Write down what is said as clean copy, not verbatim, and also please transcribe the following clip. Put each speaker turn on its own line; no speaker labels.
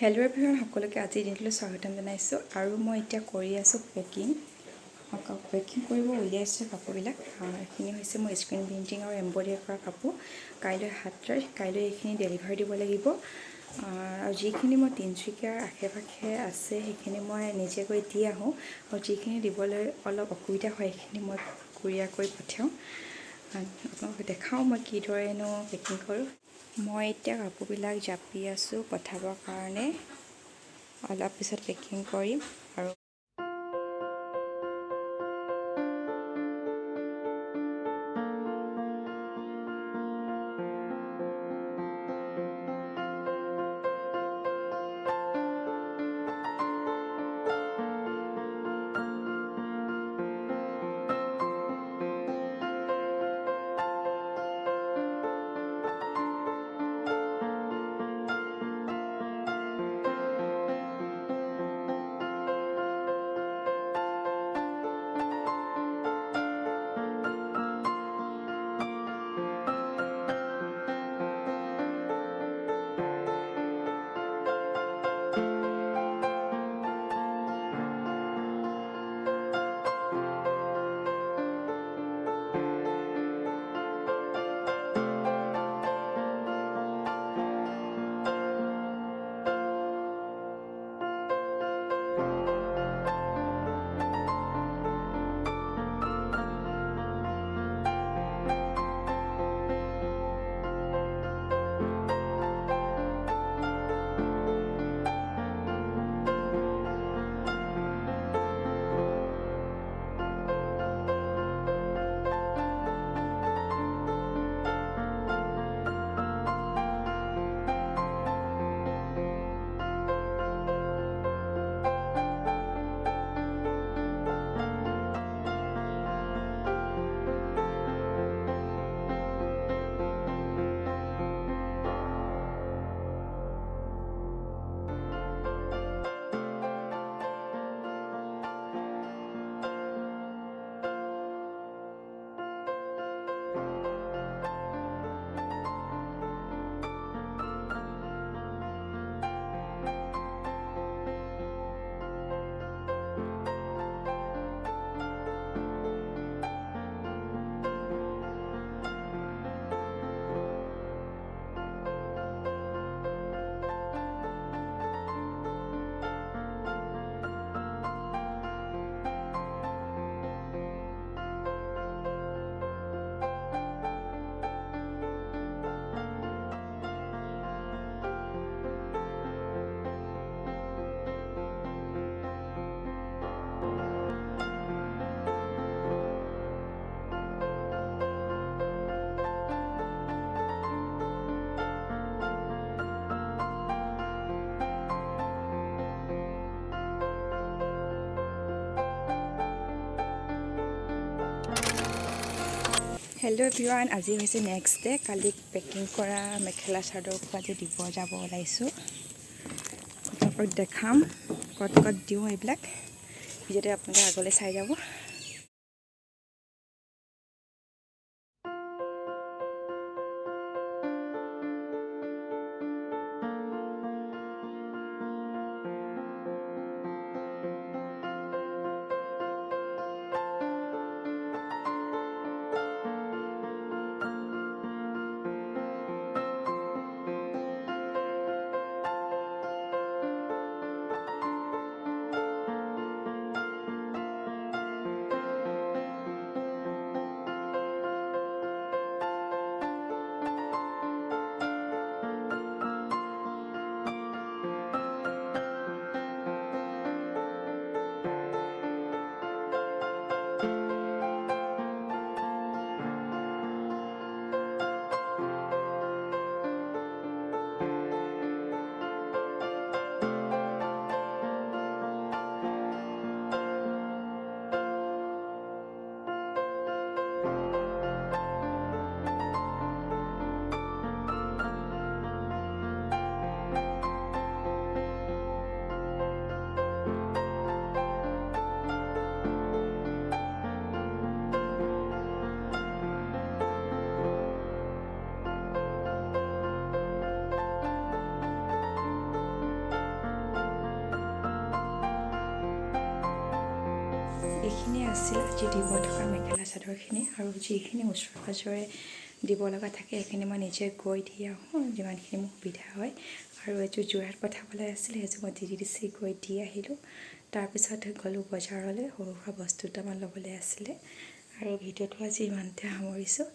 Hello' everyone, সকলোকে আজিৰ দিনটোলৈ স্বাগতম জনাইছোঁ। আৰু মই এতিয়া কৰি আছোঁ পেকিং কৰিব উলিয়াইছোঁ কাপোৰবিলাক। এইখিনি হৈছে মোৰ স্ক্ৰীণ প্ৰিণ্টিং আৰু এম্ব্ৰইডাৰী কৰা কাপোৰ। কাইলৈ 7 তাৰিখ, কাইলৈ এইখিনি ডেলিভাৰী দিব লাগিব। আৰু যিখিনি মই তিনিচুকীয়াৰ আশে পাশে আছে সেইখিনি মই নিজে গৈ দি আহোঁ, আৰু যিখিনি দিবলৈ অলপ অসুবিধা হয় সেইখিনি মই কুৰিয়াৰ কৰি পঠিয়াওঁ। আপোনালোকক দেখাওঁ মই কিদৰেনো পেকিং কৰোঁ। মই এতিয়া কাপোৰবিলাক জাপি আছোঁ পঠাবৰ কাৰণে। অলপ পিছত পেকিং কৰিম। আৰু হেল্ল' এভৰিৱান, আজি হৈছে নেক্সট ডে'। কালি পেকিং কৰা মেখেলা চাদৰবোৰ আজি দিব যাব ওলাইছোঁ। আপোনালোকক দেখাম ক'ত ক'ত দিওঁ এইবিলাক ভিডিঅ'তে, আপোনালোকে আগলৈ চাই যাব। এইখিনিয়ে আছিল আজি দিব থকা মেখেলা চাদৰখিনি আৰু যিখিনি ওচৰে পাঁজৰে দিব লগা থাকে সেইখিনি মই নিজে গৈ দি আহোঁ যিমানখিনি মোৰ সুবিধা হয় আৰু এযোৰ যোৰহাট পঠাবলৈ আছিলে এযোৰ মই DDDC গৈ দি আহিলোঁ তাৰপিছত গ'লোঁ বজাৰলৈ সৰু সুৰা বস্তু দুটামান ল'বলৈ আছিলে আৰু ভিডিঅ'টো আজি ইমানতে সামৰিছোঁ।